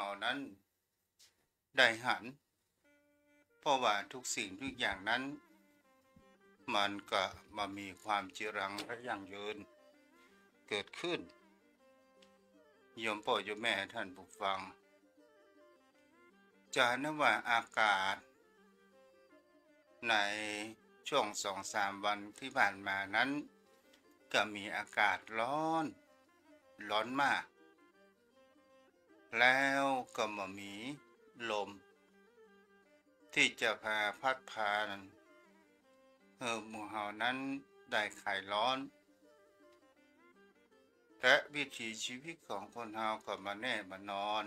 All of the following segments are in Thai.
านั้นได้หันเพราะว่าทุกสิ่งทุกอย่างนั้นมันก็มามีความจีรังและยั่งยืนเกิดขึ้นโยมพ่อโยมแม่ท่านผู้ฟังจะนับว่าอากาศในช่วง2-3 วันที่ผ่านมานั้นก็มีอากาศร้อนมากแล้วก็มีลมที่จะพาพัดพาหมู่เฮานั้นได้คลายร้อนและวิถีชีวิตของคนเฮาก็มาแน่มานอน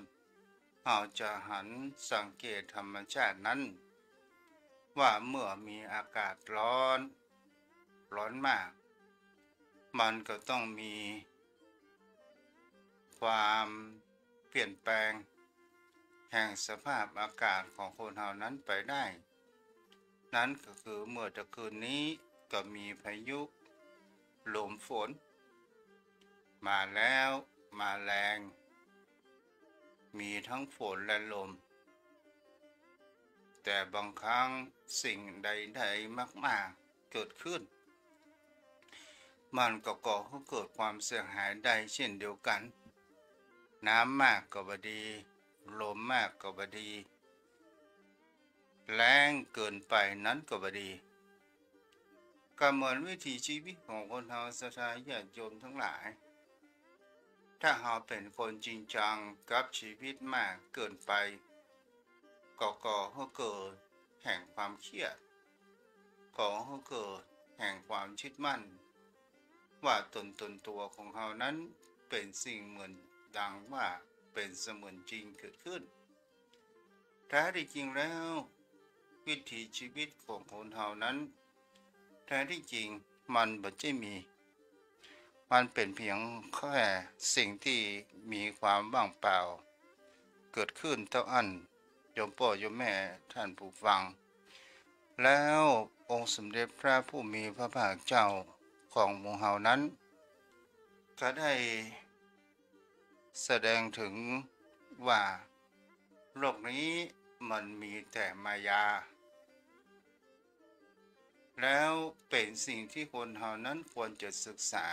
เฮาจะหันสังเกตธรรมชาตินั้นว่าเมื่อมีอากาศร้อนมากมันก็ต้องมีความเปลี่ยนแปลงแห่งสภาพอากาศของคนเฮานั้นไปได้นั้นก็คือเมื่อตะคืนนี้ก็มีพายุลมฝนมาแล้วมาแรงมีทั้งฝนและลมแต่บางครั้งสิ่งใดๆมากๆเกิดขึ้นมันก็ก่อให้เกิดความเสียหายได้เช่นเดียวกันน้ำมากก็บ่ดีลมมากก็บ่ดีแรงเกินไปนั้นก็บ่ดีก็เหมือนวิถีชีวิตของคนเฮาศรัทธาญาติโยมทั้งหลายถ้าเฮาเป็นคนจริงจังกับชีวิตมากเกินไปก็ก่อให้เกิดแห่งความเครียดก่อให้เกิดแห่งความยึดมั่นว่าตนตัวของเฮานั้นเป็นสิ่งเหมือนดังว่าเป็นเสมือนจริงเกิดขึ้นแท้ที่จริงแล้ววิถีชีวิตของคนเฮานั้นแท้ที่จริงมันบ่ใช่มีมันเป็นเพียงแค่สิ่งที่มีความว่างเปล่าเกิดขึ้นเท่าอันโยมพ่อโยมแม่ท่านผู้ฟังแล้วองค์สมเด็จพระผู้มีพระภาคเจ้าของหมู่เฮานั้นก็ได้แสดงถึงว่าโลกนี้มันมีแต่มายาแล้วเป็นสิ่งที่คนเฮานั้นควรจะศึกษา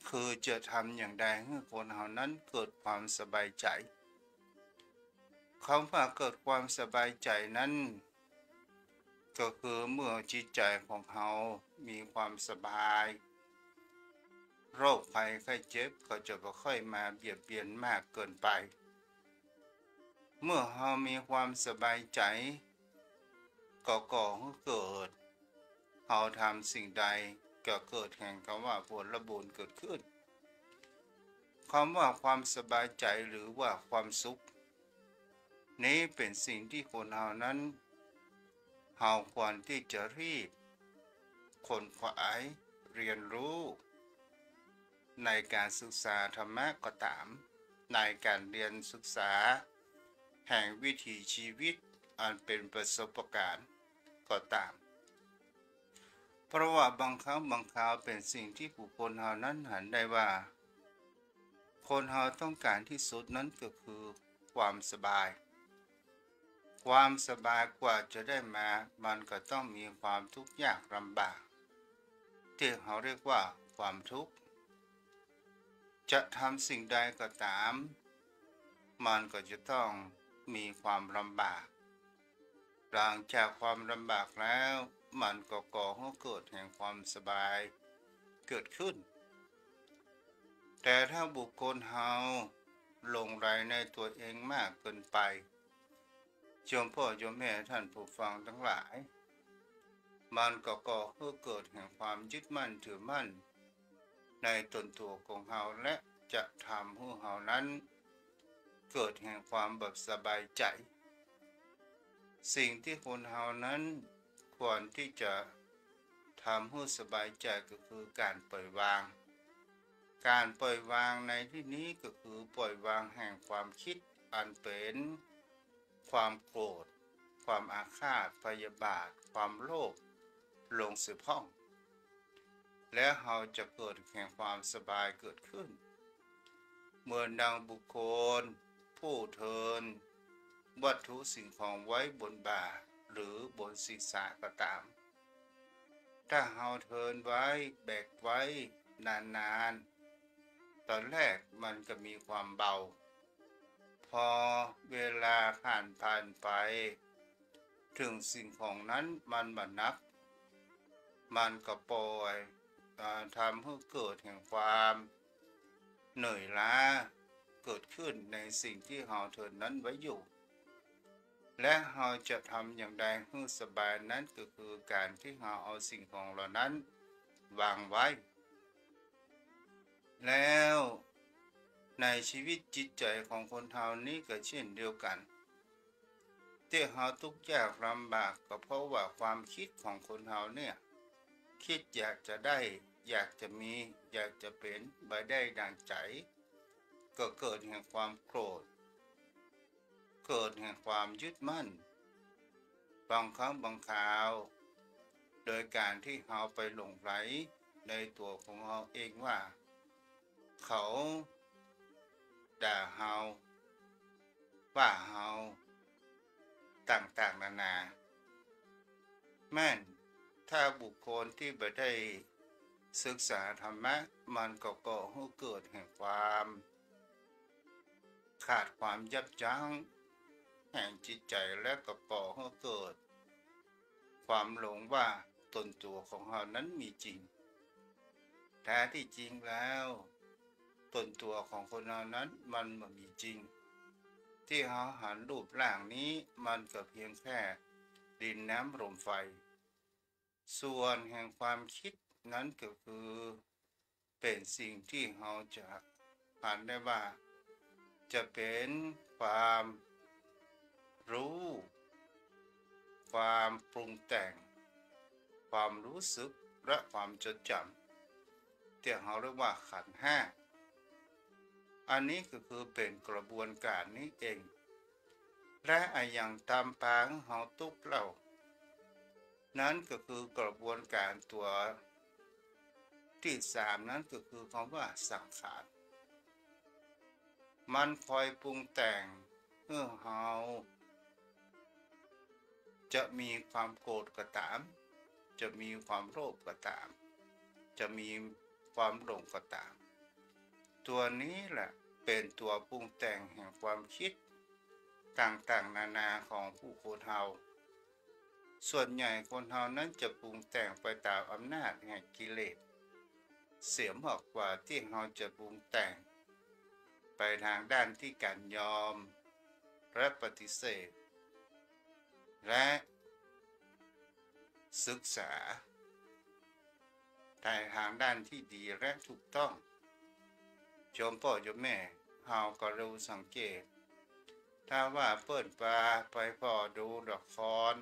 คือจะทำอย่างใดให้คนเฮานั้นเกิดความสบายใจคำว่าเกิดความสบายใจนั้นก็คือเมื่อจิตใจของเฮามีความสบายโรคภัยไข้เจ็บก็จะบ่ค่อยมาเบียดเบียนมากเกินไปเมื่อเฮามีความสบายใจก็ก่อให้เกิดเฮาทำสิ่งใดก็เกิดแห่งคำว่าผลบุญเกิดขึ้นคำว่าความสบายใจหรือว่าความสุขนี้เป็นสิ่งที่คนเฮานั้นเฮาควรที่จะรีบค้นคว้าเรียนรู้ในการศึกษาธรรมะก็ตามในการเรียนศึกษาแห่งวิถีชีวิตอันเป็นประสบการณ์ก็ตามเพราะว่าบางครั้งบางคราวเป็นสิ่งที่ผู้คนเฮานั้นหันได้ว่าคนเฮาต้องการที่สุดนั้นก็คือความสบายความสบายกว่าจะได้มามันก็ต้องมีความทุกข์ยากลำบากที่เขาเรียกว่าความทุกข์จะทำสิ่งใดก็ตามมันก็จะต้องมีความลำบากหลังจากความลำบากแล้วมันก็ก่อให้เกิดแห่งความสบายเกิดขึ้นแต่ถ้าบุคคลเฮาหลงไหลในตัวเองมากเกินไปโยมพ่อโยมแม่ท่านผู้ฟังทั้งหลายมันก็ก่อให้เกิดแห่งความยึดมั่นถือมั่นในตนตัวของเฮาและจะทำให้เฮานั้นเกิดแห่งความแบบสบายใจสิ่งที่คนเฮานั้นควรที่จะทำให้สบายใจก็คือการปล่อยวางการปล่อยวางในที่นี้ก็คือปล่อยวางแห่งความคิดอันเป็นความโกรธความอาฆาตพยาบาทความโลภลงสืบห้องและเราจะเกิดแห่งความสบายเกิดขึ้นเมื่อดังบุคคล ผู้เทินวัตถุสิ่งของไว้บนบ่าหรือบนศีรษะก็ตามถ้าเฮาเทินไว้แบกไว้นานๆตอนแรกมันก็มีความเบาพอเวลาผ่านไปถึงสิ่งของนั้นมันบ่หนักมันก็ปล่อยทำให้เกิดแห่งความเหนื่อยล้าเกิดขึ้นในสิ่งที่เราเทินนั้นไว้อยู่และเราจะทำอย่างใดให้สบายนั้นก็คือการที่เราเอาสิ่งของเหล่านั้นวางไว้แล้วในชีวิตจิตใจของคนเรานี้ก็เช่นเดียวกันที่เราทุกข์ยากลำบากก็เพราะว่าความคิดของคนเราเนี่ยคิดอยากจะได้อยากจะมีอยากจะเป็นบ่ได้ดังใจก็เกิดแห่งความโกรธเกิดแห่งความยึดมั่นบางครั้งบางคราวโดยการที่เราไปหลงไหลในตัวของเราเองว่าเขาด่าเราว่าเราต่างๆนานาแม่นถ้าบุคคลที่ไม่ได้ศึกษาธรรมะมันก็ก่อให้เกิดแห่งความขาดความยับยั้งแห่งจิตใจและก็ก่อให้เกิดความหลงว่าตนตัวของเรานั้นมีจริงแท้ที่จริงแล้วตนตัวของคนเรานั้นมันไม่มีจริงที่เราหันรูปร่างนี้มันก็เพียงแค่ดินน้ำลมไฟส่วนแห่งความคิดนั้นก็คือเป็นสิ่งที่เราจะอ่านได้ว่าจะเป็นความรู้ความปรุงแต่งความรู้สึกและความจดจำที่เราเรียกว่าขันธ์ห้าอันนี้ก็คือเป็นกระบวนการนี้เองและอย่างตามปางเราทุกเรานั้นก็คือกระบวนการตัวที่สามนั้นก็คือคำว่าสังขารมันคอยปรุงแต่งเมื่อเราจะมีความโกรธก็ตามจะมีความโลภก็ตามจะมีความหลงก็ตามตัวนี้แหละเป็นตัวปรุงแต่งแห่งความคิดต่างๆนานาของผู้คนเราส่วนใหญ่คนเรานั้นจะปรุงแต่งไปตามอำนาจแห่งกิเลสเสียมากกว่าที่เราจะปรุงแต่งไปทางด้านที่การยอมและปฏิเสธและศึกษาในทางด้านที่ดีและถูกต้องโยมพ่อโยมแม่เราก็รู้สังเกตถ้าว่าเปิดปลาไปพอดูละคร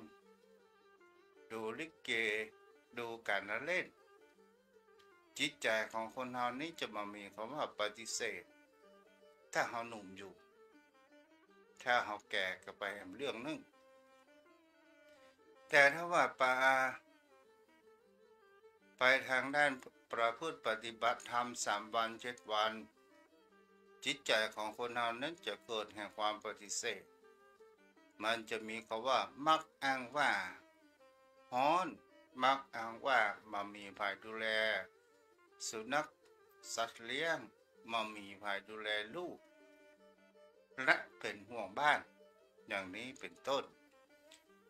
ดูลิเกดูการละเล่นจิตใจของคนเรานี้จะมามีคำว่าปฏิเสธถ้าเราหนุ่มอยู่ถ้าเราแก่ก็ไปเรื่องนึงแต่ถ้าว่าไปทางด้านประพฤติปฏิบัติธรรม3 วัน 7 วันจิตใจของคนเรานั้นจะเกิดแห่งความปฏิเสธมันจะมีคำว่ามักอ้างว่าฮ้อนมักอ้างว่ามามีภัยดูแลสุนัขสัตว์เลี้ยงมามีภัยดูแลลูกและเป็นห่วงบ้านอย่างนี้เป็นต้น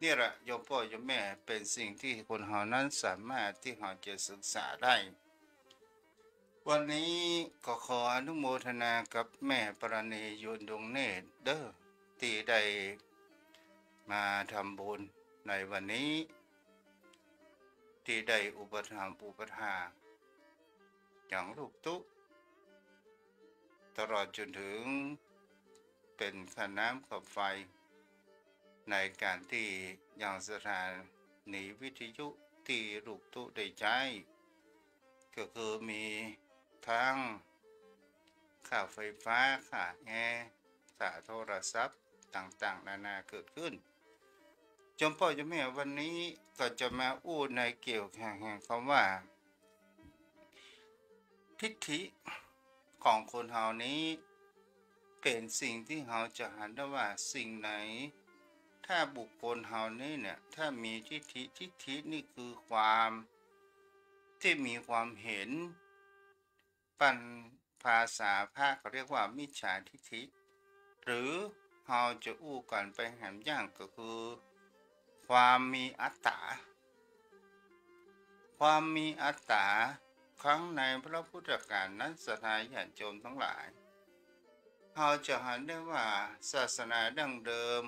นี่แหละโยมพ่อโยมแม่เป็นสิ่งที่คนเรานั้นสามารถที่เราจะศึกษาได้วันนี้ก็ขออนุโมทนากับแม่ปรณียนดวงเนตรเด้อที่ได้มาทำบุญในวันนี้ที่ได้อุปถัมภ์อุปถาอย่างลูกตุ๊ตลอดจนถึงเป็นค่าน้ำค่าไฟในการที่ยังสถานีวิทยุที่ลูกตุ๊ได้ใช้ก็คือมีทั้งค่าไฟฟ้าค่าแอร์ค่าโทรศัพท์ต่างๆนานาเกิดขึ้นจมพ่อจมแม่วันนี้ก็จะมาอู้ในเกี่ยวแห่งคำว่าทิฏฐิของคนเฮานี้ เป็นสิ่งที่เราจะหันได้ว่าสิ่งไหนถ้าบุคคลเรานี่เนี่ยถ้ามีทิฏฐินี่คือความที่มีความเห็นปันภาษาพระเขาเรียกว่ามิจฉาทิฏฐิหรือเราจะอู้กันไปแหมย่างก็คือความมีอัตตาความมีอัตตาครั้งในพระพุทธกาลนั้นสถานญาติโยมทั้งหลายเราจะเห็นได้ว่าศาสนาดั้งเดิม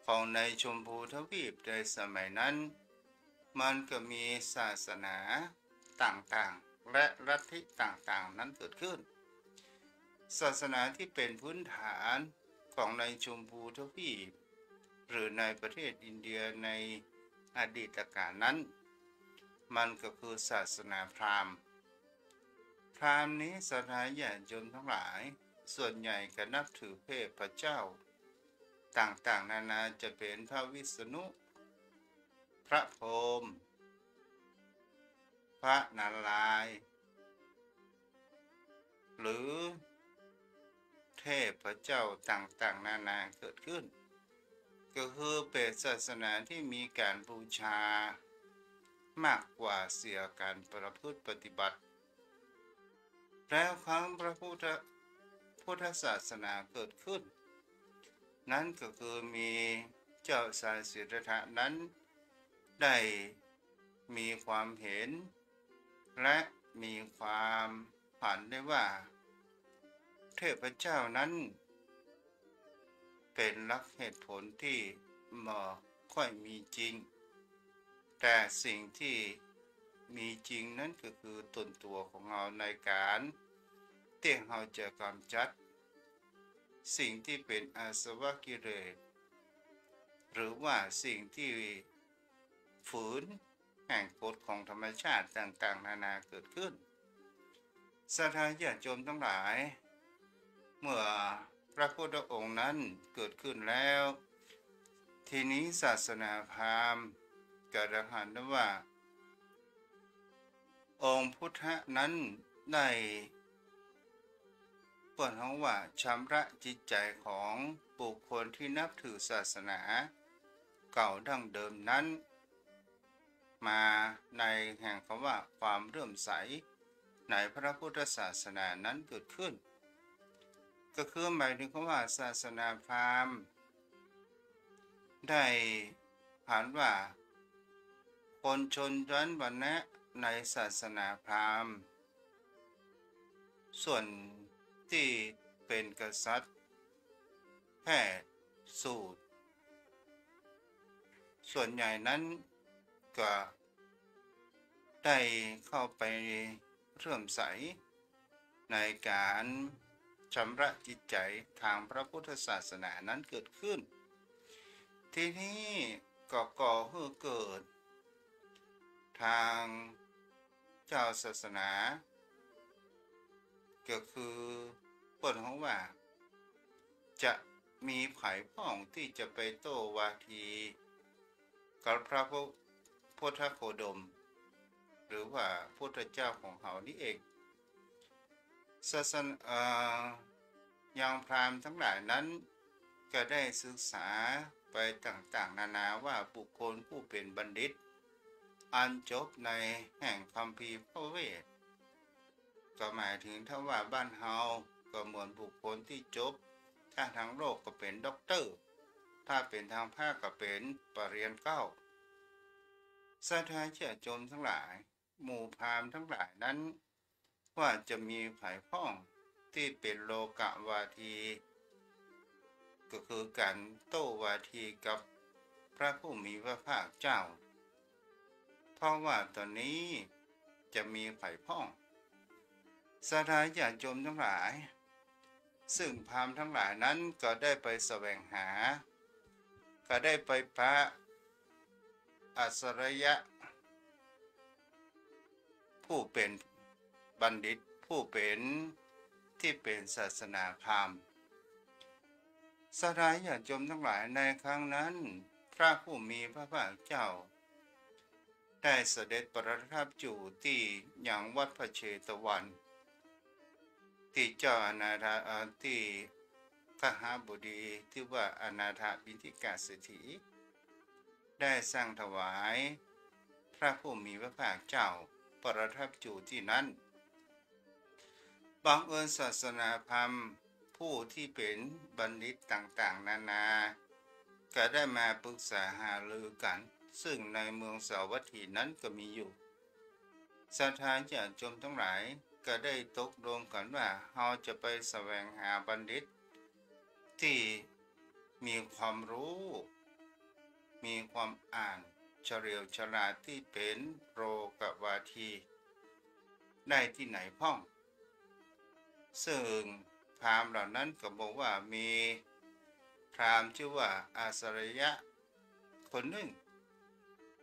ของในชมพูทวีปในสมัยนั้นมันก็มีศาสนาต่างๆและลัทธิต่างๆนั้นเกิดขึ้นศาสนาที่เป็นพื้นฐานของในชมพูทวีปหรือในประเทศอินเดียในอดีตกาลนั้นมันก็คือศาสนาพราหมณ์นี้สถานญาติโยมทั้งหลายส่วนใหญ่ก็นับถือเทพเจ้าต่างๆนานาจะเป็นพระวิษณุพระพรหมพระนารายณ์หรือเทพเจ้าต่างๆนานาเกิดขึ้นก็คือเป็นศาสนาที่มีการบูชามากกว่าเสียการประพฤติปฏิบัติแล้วครั้งพระพุทธศาสนาเกิดขึ้นนั้นก็คือมีเจ้าชายสิทธัตถะนั้นได้มีความเห็นและมีความฝันได้ว่าเทพเจ้านั้นเป็นหลักเหตุผลที่ไม่ค่อยมีจริงแต่สิ่งที่มีจริงนั้นก็คือตนตัวของเราในการที่เราจะกำจัดสิ่งที่เป็นอาสวะกิเลสหรือว่าสิ่งที่ฝืนแห่งกฎของธรรมชาติต่างๆนานาเกิดขึ้นศรัทธาญาติโยมทั้งหลายเมื่อพระพุทธองค์นั้นเกิดขึ้นแล้วทีนี้ศาสนาพราหมณ์ก็ได้หันว่าองค์พุทธนั้นได้เปิดห้องว่าชำระจิตใจของบุคคลที่นับถือศาสนาเก่าดั้งเดิมนั้นมาในแห่งคำว่าความเลื่อมใสในพระพุทธศาสนานั้นเกิดขึ้นก็คือหมายถึงคำว่าศาสนาพราหมณ์ได้ผ่านว่าคนชนชั้นวรรณะในศาสนาพราหมณ์ส่วนที่เป็นกษัตริย์แพทย์สูตรส่วนใหญ่นั้นก็ได้เข้าไปเริ่อมใสในการชำระจิตใจทางพระพุทธศาสนานั้นเกิดขึ้นทีนี้ก็ก่อให้เกิดทางเจ้าศาสนาก็คือเปิดห้องว่าจะมีไผ่พ้องที่จะไปโต้วาทีกับพระพุทธโคดมหรือว่าพุทธเจ้าของเขานี่เองศาสนาอย่างพราหมณ์ทั้งหลายนั้นก็ได้ศึกษาไปต่างๆนานาว่าบุคคลผู้เป็นบัณฑิตอันจบในแห่งคัมภีร์พระเวทก็หมายถึงถ้าว่าบ้านเฮาก็เหมือนบุคคลที่จบถ้าทางโลกก็เป็นด็อกเตอร์ถ้าเป็นทางภาคก็เป็นปรริญญาเก้าศรัทธาญาติโยมทั้งหลายหมู่พราหมณ์ทั้งหลายนั้นว่าจะมีไผ่พ้องที่เป็นโลกวาทีก็คือการโต้วาทีกับพระผู้มีพระภาคเจ้าเพราะว่าตอนนี้จะมีไผ่พ้องศรัทธาญาติโยมทั้งหลายซึ่งพราหมณ์ทั้งหลายนั้นก็ได้ไปแสวงหาก็ได้ไปพระอัสรยะผู้เป็นบัณฑิตผู้เป็นที่เป็นศาสนาพราหมณ์ศรัทธาญาติโยมทั้งหลายในครั้งนั้นพระผู้มีพระภาคเจ้าได้เสด็จประทับอยู่ที่ยังวัดพระเชตวันที่เจ้าอนาถาที่ กหาบดีที่ว่าอนาถบิณฑิกาเศรษฐีได้สร้างถวายพระผู้มีพระภาคเจ้าประทับอยู่ที่นั้นบังเอิญศาสนาพราหมณ์ผู้ที่เป็นบัณฑิตต่างๆนานาก็ได้มาปรึกษาหารือกันซึ่งในเมืองสาวัตถีนั้นก็มีอยู่ศรัทธาญาติโยมทั้งหลายก็ได้ตกลงกันว่าเราจะไปแสวงหาบัณฑิตที่มีความรู้มีความอ่านเฉลียวฉลาดที่เป็นโรกวาทีได้ที่ไหนพ้องซึ่งพราหมณ์เหล่านั้นก็บอกว่ามีพราหมณ์ชื่อว่าอาสรยะคนหนึ่ง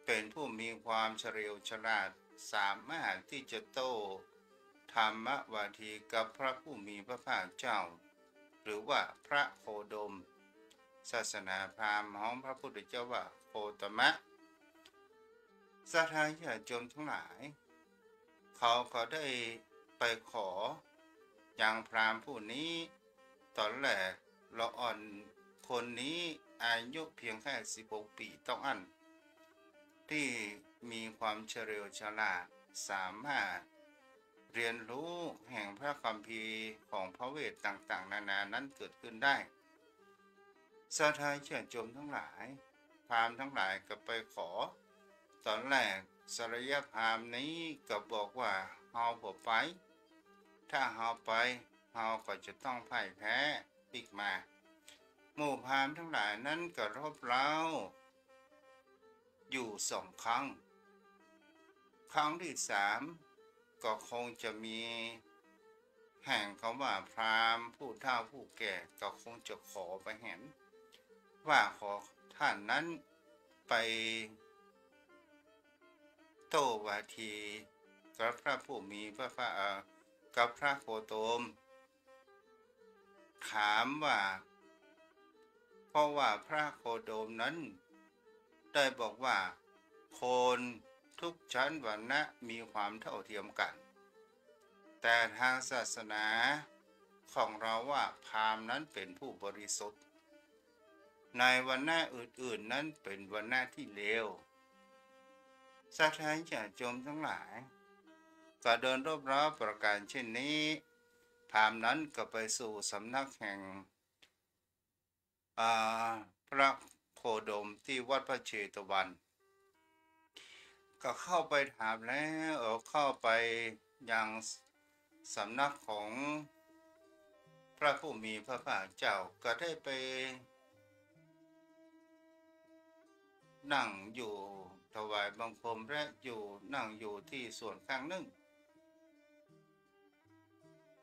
เป็นผู้มีความเฉลียวฉลาดสามารถที่จะโต้ธรรมวาทีกับพระผู้มีพระภาคเจ้าหรือว่าพระโคดมศาสนาพราหมณ์ของพระพุทธเจ้าว่าโคตมะศรัทธาญาติโยมทั้งหลายเขาก็ได้ไปขออย่างพราหมณ์ผู้นี้ตอนแรกละอ่อนคนนี้อายุเพียงแค่16 ปีต้องอันที่มีความเฉลียวฉลาดสามารถเรียนรู้แห่งพระคัมภีร์ของพระเวทต่างๆนานานั้นเกิดขึ้นได้ศรัทธาญาติโยมทั้งหลายพราหมณ์ทั้งหลายก็ไปขอตอนแรกสรยพราหมณ์นี้ก็บอกว่าเฮาบ่ไปถ้าเฮาไปเฮาก็จะต้องพ่ายแพ้ปิกมาหมู่พราหมณ์ทั้งหลายนั้นก็รบเร้าอยู่2 ครั้งครั้งที่3ก็คงจะมีแห่งคำว่าพราหมณ์ผู้เฒ่าผู้แก่ก็คงจะขอไปเห็นว่าขอท่านนั้นไปโต้วาทีกับพระผู้มีพระภาคกับพระโคตมถามว่าเพราะว่าพระโคดมนั้นได้บอกว่าคนทุกชั้นวรรณะมีความเท่าเทียมกันแต่ทางศาสนาของเราว่าพราหมณ์นั้นเป็นผู้บริสุทธิ์ในวรรณะอื่นๆนั้นเป็นวรรณะที่เลวศรัทธาญาติโยมทั้งหลายก็เดินรอบๆประการเช่นนี้พราหมณ์นั้นก็ไปสู่สำนักแห่งพระโคดมที่วัดพระเชตวันก็เข้าไปถามแล้วเข้าไปยังสำนักของพระผู้มีพระภาคเจ้าก็ได้ไปนั่งอยู่ถวายบังคมและนั่งอยู่ที่ส่วนข้างหนึ่ง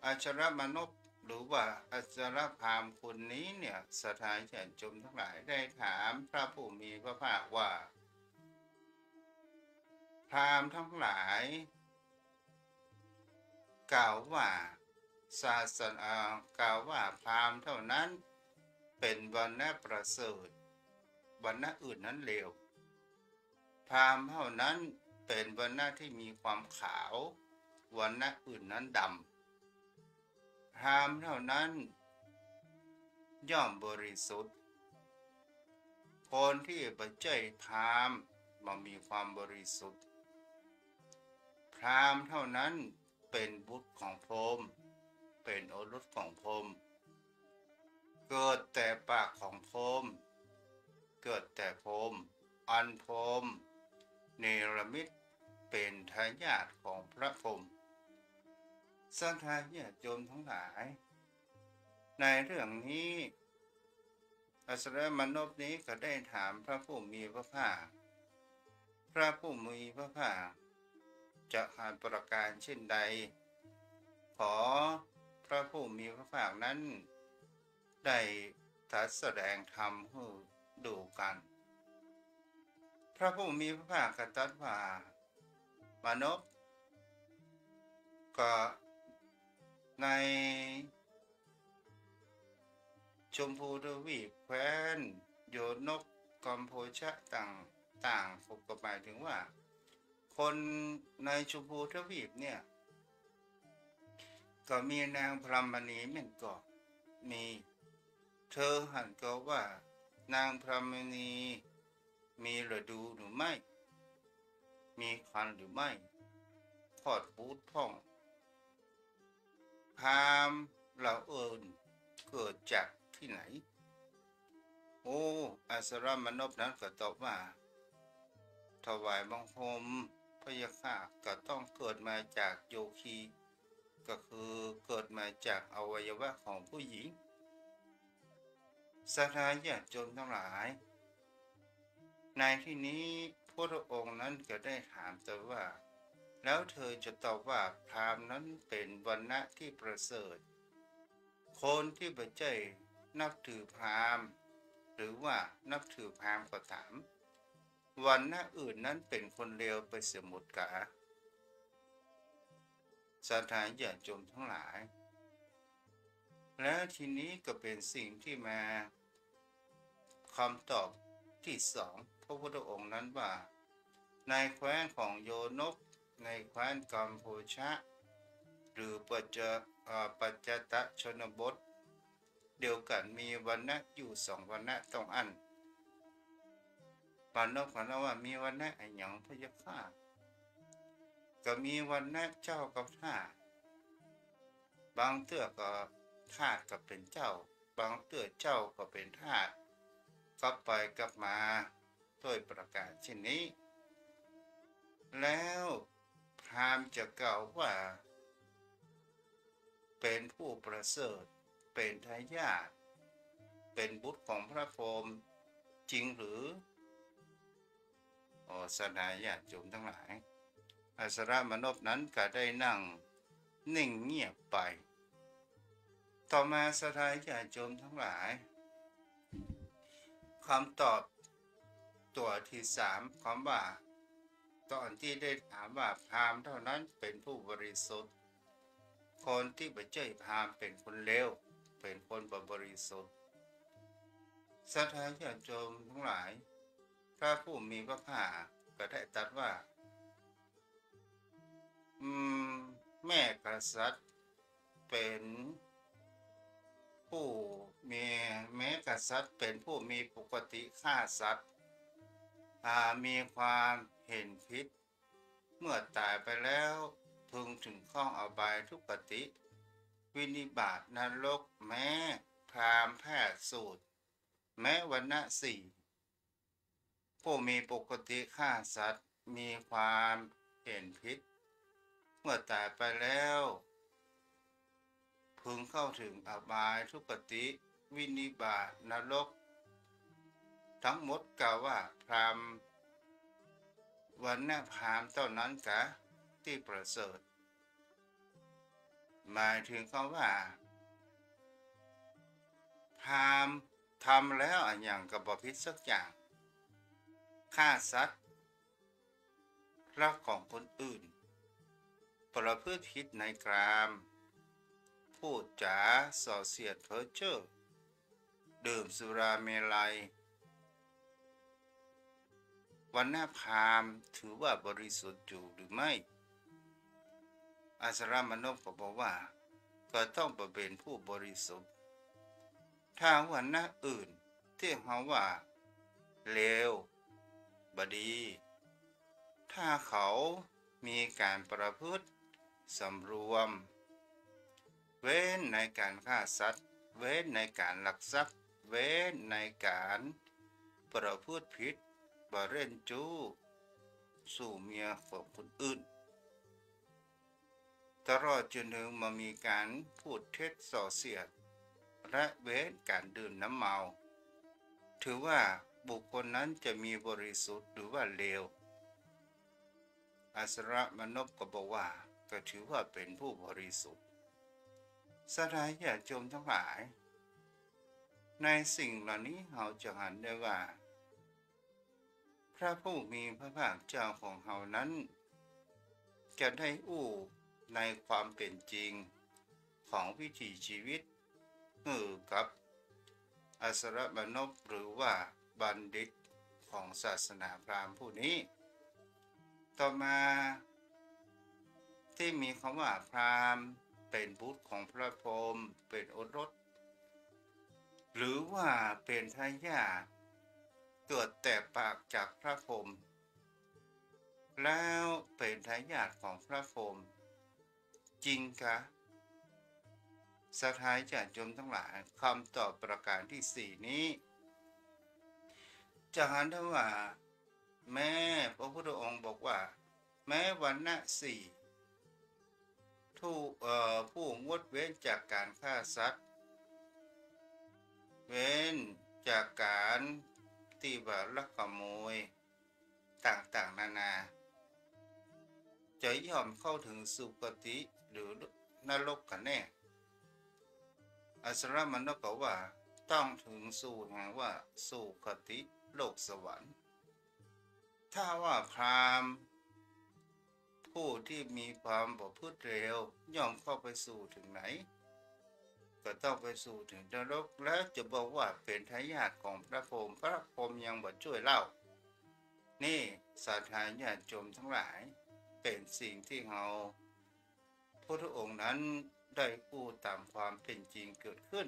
อาชรมนพหรือว่าอาชรพราหมณ์คนนี้เนี่ยศรัทธาญาติโยมทั้งหลายได้ถามพระผู้มีพระภาคว่าพราหมณ์ทั้งหลายกล่าวว่าศาสนากล่าวว่าพราหมณ์เท่านั้นเป็นวรรณะประเสริฐวรรณะอื่นนั้นเลวพราหมณ์เท่านั้นเป็นวรรณะที่มีความขาววรรณะอื่นนั้นดำพราหมณ์เท่านั้นย่อมบริสุทธิ์คนที่บ่ใช่พราหมณ์มันมีความบริสุทธิ์พราหมณ์เท่านั้นเป็นบุตรของพรหมเป็นโอรสของพรหมเกิดแต่ปากของพรหมเกิดแต่พรหมอันพรหมเนรมิตเป็นทายาทของพระพรหมศรัทธาญาติโยมทั้งหลายในเรื่องนี้อาสรมนพนี้ก็ได้ถามพระผู้มีพระภาคพระผู้มีพระภาคจะหาประการเช่นใดขอพระผู้มีพระภาคนั้นได้ตรัสแสดงธรรมให้ดูกันพระผู้มีพระภาคก็ตรัสว่ามนุษย์ก็ในชมพูทวีปแคว้นโยนกกัมพูชาต่างๆก็หมายถึงว่าคนในชมพูทวีปเนี่ยก็มีนางพรหมณีเหมือนก็มี เธอหันก็ว่านางพรหมณีมีฤดูหรือไม่มีคันหรือไม่พอดพูดพ่องพราหมณ์เราเอิญเกิดจากที่ไหนโอ้อัสรมนพนั้นก็ตอบว่าถวายบังคมพระยาค่ะก็ต้องเกิดมาจากโยคีก็คือเกิดมาจากอวัยวะของผู้หญิงสถานญาติโยมทั้งหลายในที่นี้พระองค์นั้นก็ได้ถามแต่ว่าแล้วเธอจะตอบว่าพราหมณ์นั้นเป็นวรรณะที่ประเสริฐคนที่บ่ใจนับถือพราหมณ์หรือว่านับถือพราหมณ์ก็ถามวรรณะอื่นนั้นเป็นคนเลวไปเสียหมดกะสถานญาติโยมทั้งหลายและทีนี้ก็เป็นสิ่งที่มาคำตอบที่สองพระพุทธองค์นั้นว่าในแคว้นของโยนกในแคว้นกัมพูชาหรือปัจจตชนบทเดียวกันมีวรรณะอยู่สองวรรณะต้องอันปานนกของเราว่ามีวรรณะอันหยังพระยาค่ะก็มีวรรณะเจ้ากับทาสบางเตื้อก็ทาสก็เป็นเจ้าบางเตื้อเจ้าก็เป็นทาสกลับไปกลับมาด้วยประกาศเช่นนี้แล้วพราหมณ์จะกล่าวว่าเป็นผู้ประเสริฐเป็นทายาทเป็นบุตรของพระพรหมจริงหรือสนายญาติโยมทั้งหลายอัสรมนพนั้นก็ได้นั่งนิ่งเงียบไปต่อมาสนายญาติโยมทั้งหลายคำตอบตัวที่สามคำว่าตอนที่ได้ถามว่าพราหมณ์เท่านั้นเป็นผู้บริสุทธิ์คนที่ไม่ใช่พราหมณ์เป็นคนเลวเป็นคนบริสุทธิ์สถานญาติโยมทั้งหลายพระผู้มีพระภาคก็ได้ตรัสว่าแม่กษัตริย์เป็นผู้มีแม้กษัตริย์เป็นผู้มีปกติฆ่าสัตว์มีความเห็นผิดเมื่อตายไปแล้วพึงถึงข้องอบายทุกขติวินิบาตนรกแม้พราหมณ์แพทย์สูตรแม้วรรณะสี่ผู้มีปกติฆ่าสัตว์มีความเห็นผิดเมื่อตายไปแล้วพึงเข้าถึงอบายทุกขติวินิบาตนรกทั้งหมดกล่าวว่าพราหมณ์วรรณะพราหมณ์เท่านั้นกะที่ประเสริฐหมายถึงคำว่าพราหมณ์ทำแล้วอันอย่างกับบ่ผิดสักอย่างฆ่าสัตว์รักของคนอื่นประพฤติผิดในกามพูดจาส่อเสียดเพ้อเจ้อดื่มสุราเมลัยวรรณะพราหมณ์ถือว่าบริสุทธิ์อยู่หรือไม่อัสรมนพก็บอกว่าก็ต้องเป็นผู้บริสุทธิ์ถ้าวรรณะอื่นที่เขาว่าเลวบดีถ้าเขามีการประพฤติสำรวมเว้นในการฆ่าสัตว์เว้นในการลักทรัพย์เว้นในการประพฤติผิดบเร่นจู้สู่เมียของคนอื่นตลอดจนถึงมามีการพูดเท็จส่อเสียดและเว้นการดื่มน้ำเมาถือว่าบุคคลนั้นจะมีบริสุทธิ์หรือว่าเลวอัสรมนพก็บอกว่าก็ถือว่าเป็นผู้บริสุทธิ์สถานญาติโยมทั้งหลายในสิ่งเหล่านี้เราจะเห็นได้ว่าพระผู้มีพระภาคเจ้าของเรานั้นจะได้อู้ในความเป็นจริงของวิถีชีวิตกับอัสรมนพหรือว่าบัณฑิตของศาสนาพราหมณ์ผู้นี้ต่อมาที่มีคำว่าพราหมณ์เป็นบุตรของพระพรหมเป็นโอรส หรือว่าเป็นทายาทเกิดแต่ปากจากพระพรหมแล้วเป็นทายาทของพระพรหมจริงกะสถายญาติโยมทั้งหลายคำตอบประการที่สี่นี้จะหันได้ว่าแม้พระพุทธองค์บอกว่าแม้วรรณะสี่ผู้งดเว้นจากการฆ่าสัตว์เว้นจากการที่ว่าลักขโมยต่างๆนานาจะย่อมเข้าถึงสุคติหรือนรกกันแน่อัสรมณกว่าต้องถึงสู่แห่งว่าสุคติโลกสวรรค์ถ้าว่าพราหมณ์ผู้ที่มีความประพฤติเร็วย่อมเข้าไปสู่ถึงไหนก็ต้องไปสู่ถึงนรกแล้วจะบอกว่าเป็นทายาทของพระพรหมพระพรหมยังบ่ช่วยเล่านี่ศรัทธาญาติโยมทั้งหลายเป็นสิ่งที่เราพระองค์นั้นได้พูดตามความเป็นจริงเกิดขึ้น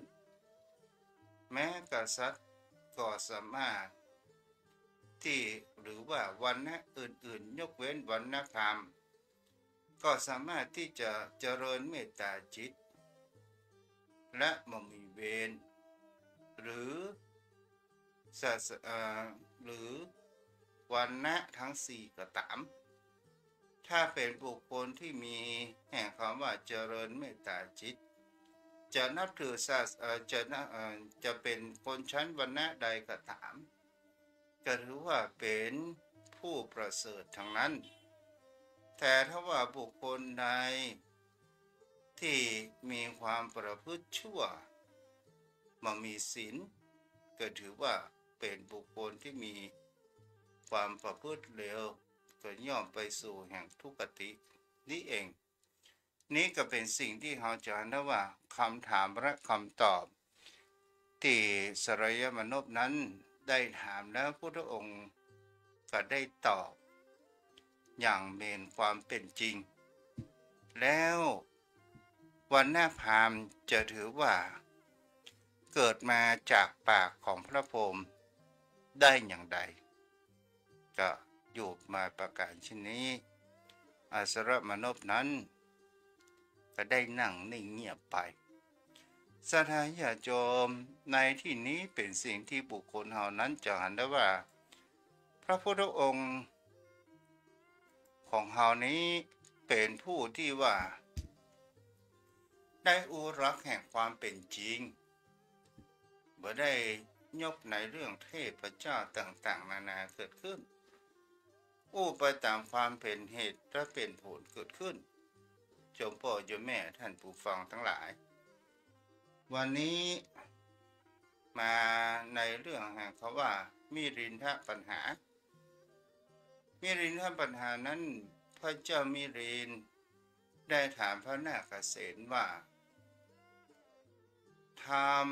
แม้กษัตริย์ก็สามารถที่หรือว่าวรรณะอื่นๆยกเว้นวรรณพราหมณ์ก็สามารถที่จะเจริญเมตตาจิตและไม่มีเวรหรือหรือวรรณะทั้งสี่ก็ตามถ้าเป็นบุคคลที่มีแห่งคำว่าเจริญเมตตาจิตจะนับถือจะเป็นคนชั้นวรรณะใดก็ตามก็ถือว่าเป็นผู้ประเสริฐทั้งนั้นแต่ถ้าว่าบุคคลใดที่มีความประพฤติชั่วไม่มีศีลก็ถือว่าเป็นบุคคลที่มีความประพฤติเลวก็ย่อมไปสู่แห่งทุกขตินี่เองนี่ก็เป็นสิ่งที่เราจะเห็นได้ว่าคำถามและคำตอบที่สรยมนุษย์นั้นได้ถามแล้วพุทธองค์ก็ได้ตอบอย่างเป็นความเป็นจริงแล้ววรรณพราหมณ์จะถือว่าเกิดมาจากปากของพระพรหมได้อย่างใดก็อยู่มาประการเช่นนี้อสรมนุษย์นั้นก็ได้นั่งนิ่งเงียบไปสถาญาติโยมในที่นี้เป็นสิ่งที่บุคคลเหล่านั้นจะเห็นได้ว่าพระพุทธองค์ของเรานี้เป็นผู้ที่ว่าได้อุรักแห่งความเป็นจริงบ่ได้ยกในเรื่องเทพเจ้าต่างๆนานาเกิดขึ้นไปตามความเป็นเหตุและเป็นผลเกิดขึ้นโยมพ่อโยมแม่ท่านผู้ฟังทั้งหลายวันนี้มาในเรื่องแห่งคำว่ามิรินทปัญหานั้นพระเจ้ามิรินได้ถามพระนาคเษนว่าธรรม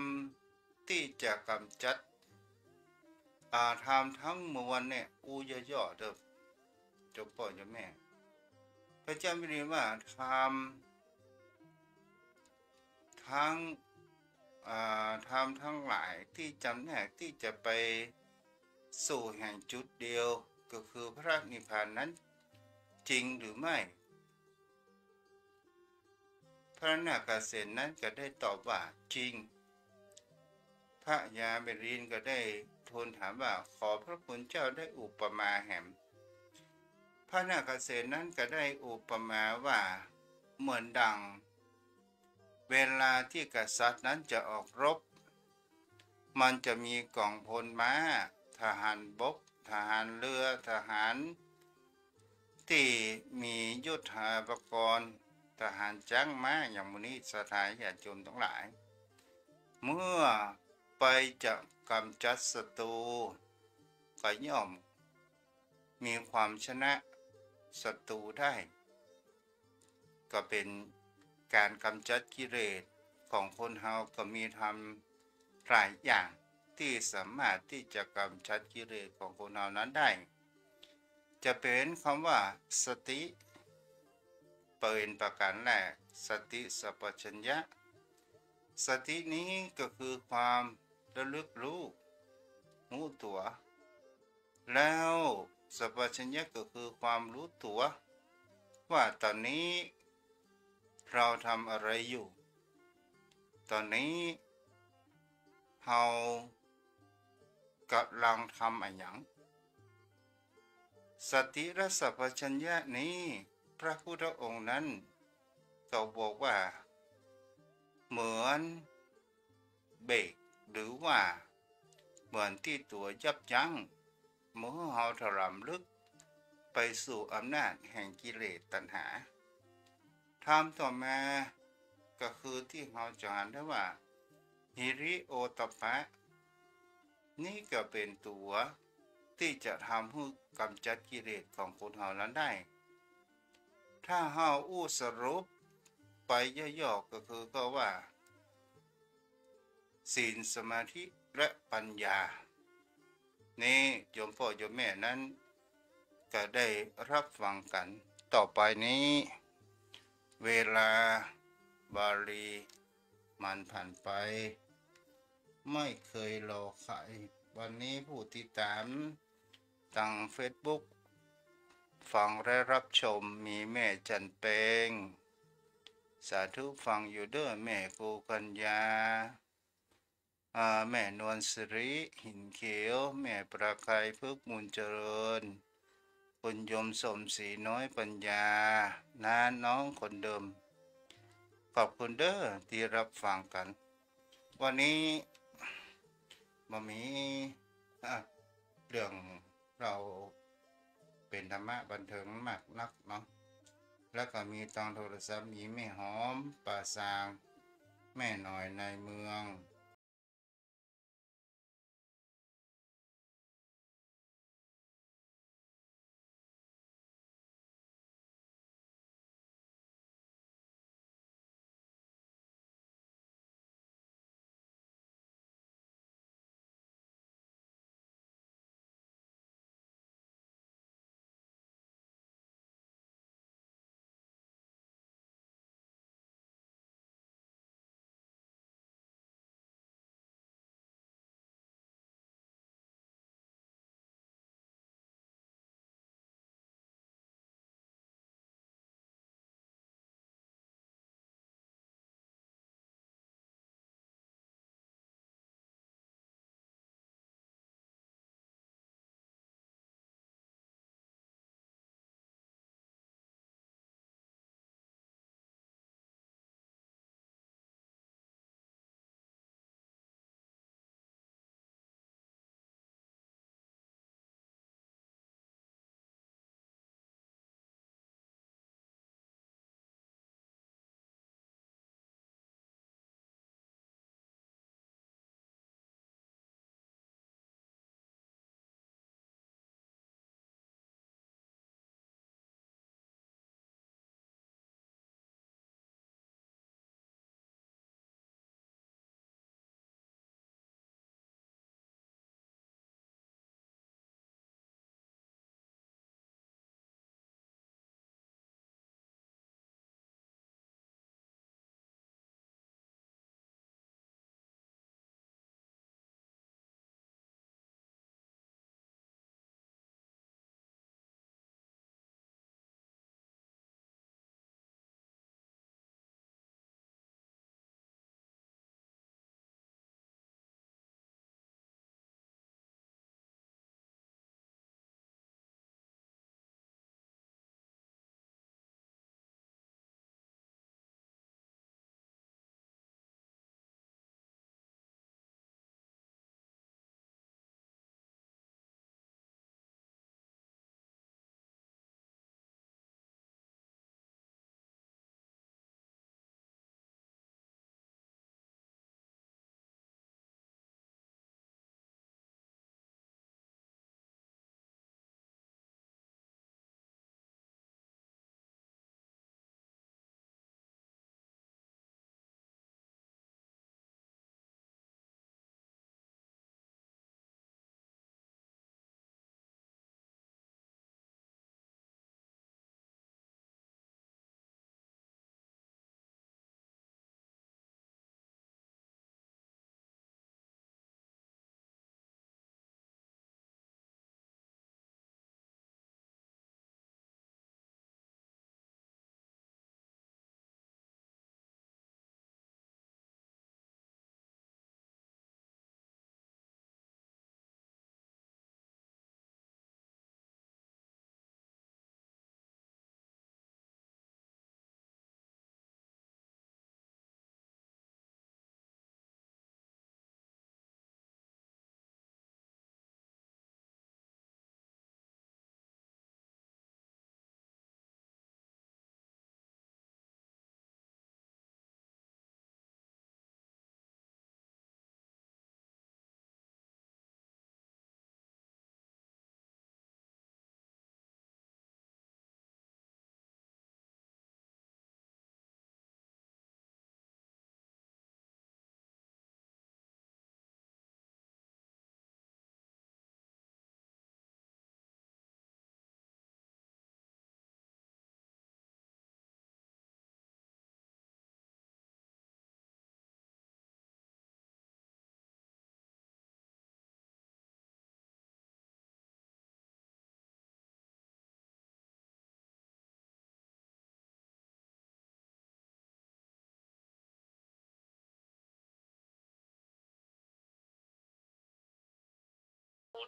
ที่จะกำจัดธรรมทั้งมวลเนี่ยย่อๆเด้อเจ้าพ่อเจ้าแม่พระเจ้ามิรินว่าธรรมทั้งหลายที่จำแนกที่จะไปสู่แห่งจุดเดียวก็คือพระนิพพานนั้นจริงหรือไม่พระนาคเษนนั้นก็ได้ตอบว่าจริงพระยาเบรินก็ได้ทูลถามว่าขอพระคุณเจ้าได้อุปมาแห่งพระนาคเษนนั้นก็ได้อุปมาว่าเหมือนดังเวลาที่กษัตริย์นั้นจะออกรบมันจะมีกองพลม้าทหารบกทหารเรือทหารที่มียุทธาภกรทหารจ้างม้าอย่างมุนีสถานญาติโยมทั้งหลายเมื่อไปจะกำจัดศัตรูก็ย่อมมีความชนะศัตรูได้ก็เป็นการกำจัดกิเลสของคนเฮาก็มีทำหลายอย่างที่สามารถที่จะกำจัดกิเลสของคนเฮานั้นได้จะเป็นคำว่าสติเป็นประการแรกสติสัพพัญญะสตินี้ก็คือความ ระลึกรู้รู้ตัวแล้วสัพพัญญะก็คือความรู้ตัวว่าตอนนี้เราทำอะไรอยู่ตอนนี้เรากำลังทำอะไรอย่างสติและสัพพัญญะนี้พระพุทธองค์นั้นก็บอกว่าเหมือนเบรกหรือว่าเหมือนที่ตัวยับยั้งเมื่อเราถลำลึกไปสู่อำนาจแห่งกิเลสตัณหาธรรมต่อมาก็คือที่เราจะอ่านได้ว่าหิริโอตปปะนี่ก็เป็นตัวที่จะทำให้กำจัดกิเลสของคนเรานั้นได้ถ้าเราอู้สรุปไปย่อๆก็คือก็ว่าศีลสมาธิและปัญญานี่โยมพ่อโยมแม่นั้นก็ได้รับฟังกันต่อไปนี้เวลาบาลีมันผ่านไปไม่เคยรอใครวันนี้ผู้ติดตามทางเฟซบุ๊กฟังและรับชมมีแม่จันเปงสาธุฟังอยู่เด้อแม่กูกัญญาแม่นวลสิริหินเขียวแม่ประภัยพึกษ์มูลเจริญคุณยมสมศรีน้อยปัญญาน้าน้องคนเดิมขอบคุณเด้อที่รับฟังกันวันนี้มามีเรื่องเราเป็นธรรมะบันเทิงมากนักเนาะแล้วก็มีตองโทรศัพท์มีแม่หอมป่าซางแม่หน่อยในเมือง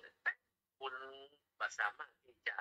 เนี่ยคุณบ่สามารถที่จะ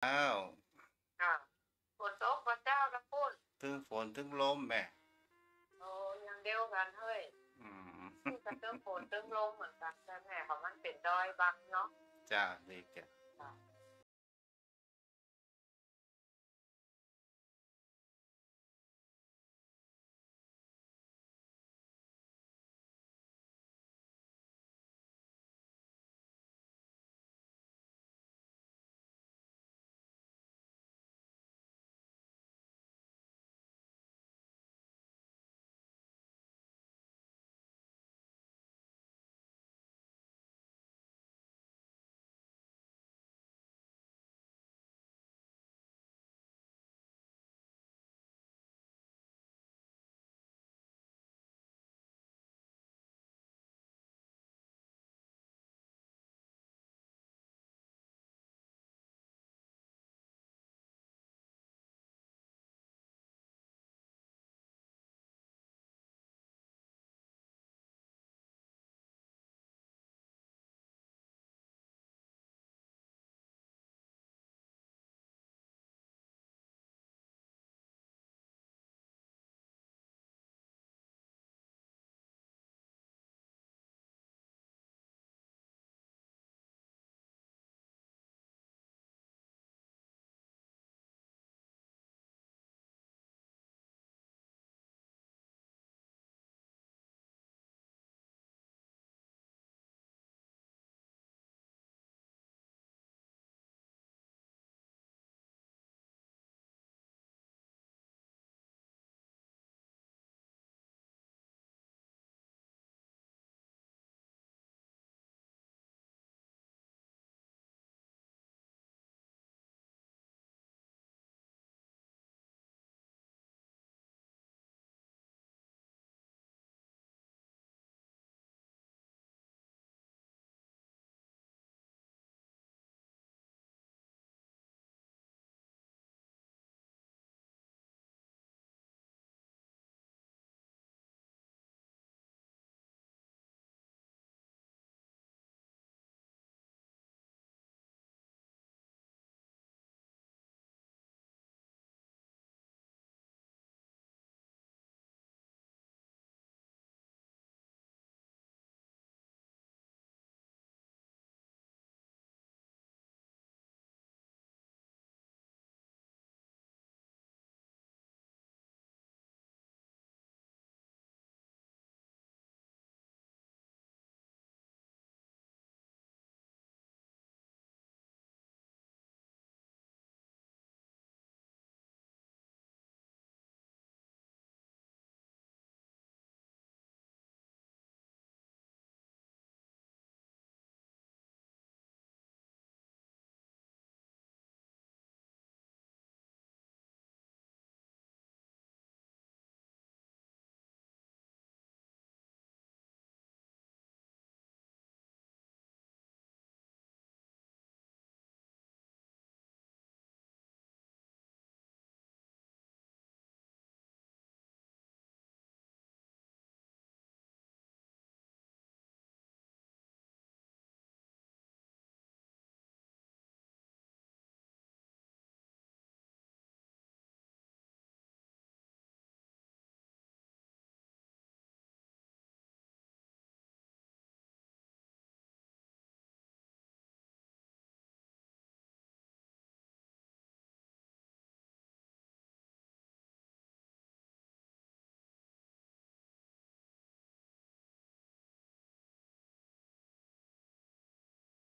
อ้าวค่ะฝนตกพระเจ้าละพุ่นถึงฝนถึงลมแม่โอ้ยังเดียวกันเฮ้ยอืมที่จะเติมฝนเติมลมเหมือนกันแต่แม่ของมันเป็นดอยบังเนาะจ้าดีแกค่ะ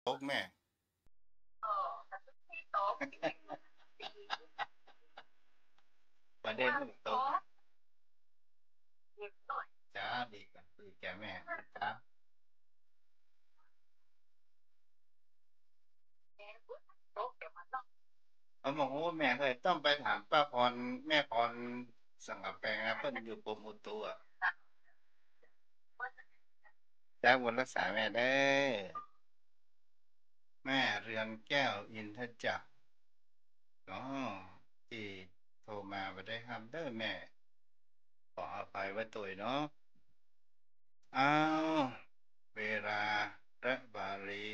ตกแม่ประเด็นมันตกจ้าดีกันดีแกแม่จ้าเขาบอกว่าแม่เคยต้องไปถามป้าพรแม่พรสังกะแปงนะเพิ่นอยู่กรมอุตุอ่ะจ้าบุญรักษาแม่ได้อแม่เรือนแก้วอินทจักรอ๋อที่โทรมาบ่ได้ครับเด้อแม่ขออภัยไว้ตัวเนาะอ้าวเวลาและบาลี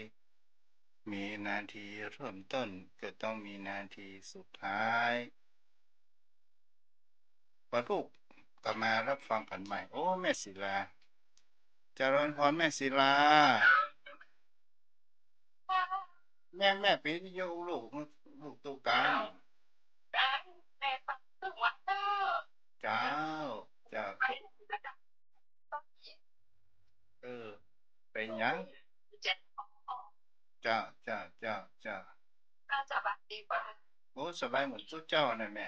มีนาทีเริ่มต้นก็ต้องมีนาทีสุดท้าย วันพุธกลับมารับฟังกันใหม่ โอ้แม่ศิลาเจริญพรแม่ศิลา แม่ปีที่โยกลูกตุกาแม่ฟังถึงวันเด้อเจ้าเจ้าเออเป็นหยังเจ็ดเจ้าน่าจะแบบดีกว่าโอ้สบายเหมือนทุกเจ้านะแม่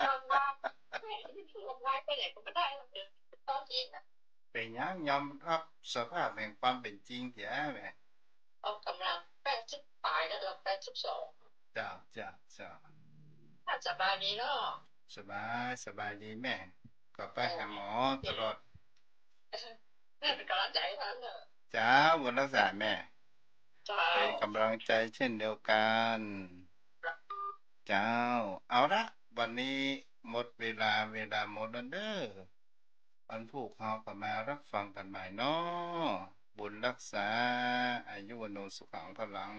ยอมว่าแม่ที่ถึงลงไว้ไปไหนก็ไม่ได้หรอกเดินต้องกินนะเป็นหยังยอมรับสภาพแห่งความเป็นจริงเถอะแม่ออกกำลัง80 ปลายแล้วเรา82เจ้าถ้าสบายดีเนาะสบายดีแม่ก็ไปหาหมอตลอดแม่เป็นกำลังใจให้ท่านเนอะเจ้าบุญรักษาแม่จ้าเป็นกำลังใจเช่นเดียวกันเจ้าเอาละวันนี้หมดเวลาหมดแล้วเด้อวันพุธเราก็มารับฟังกันใหม่เนาะบุญรักษาอายุวโนสุขังพลัง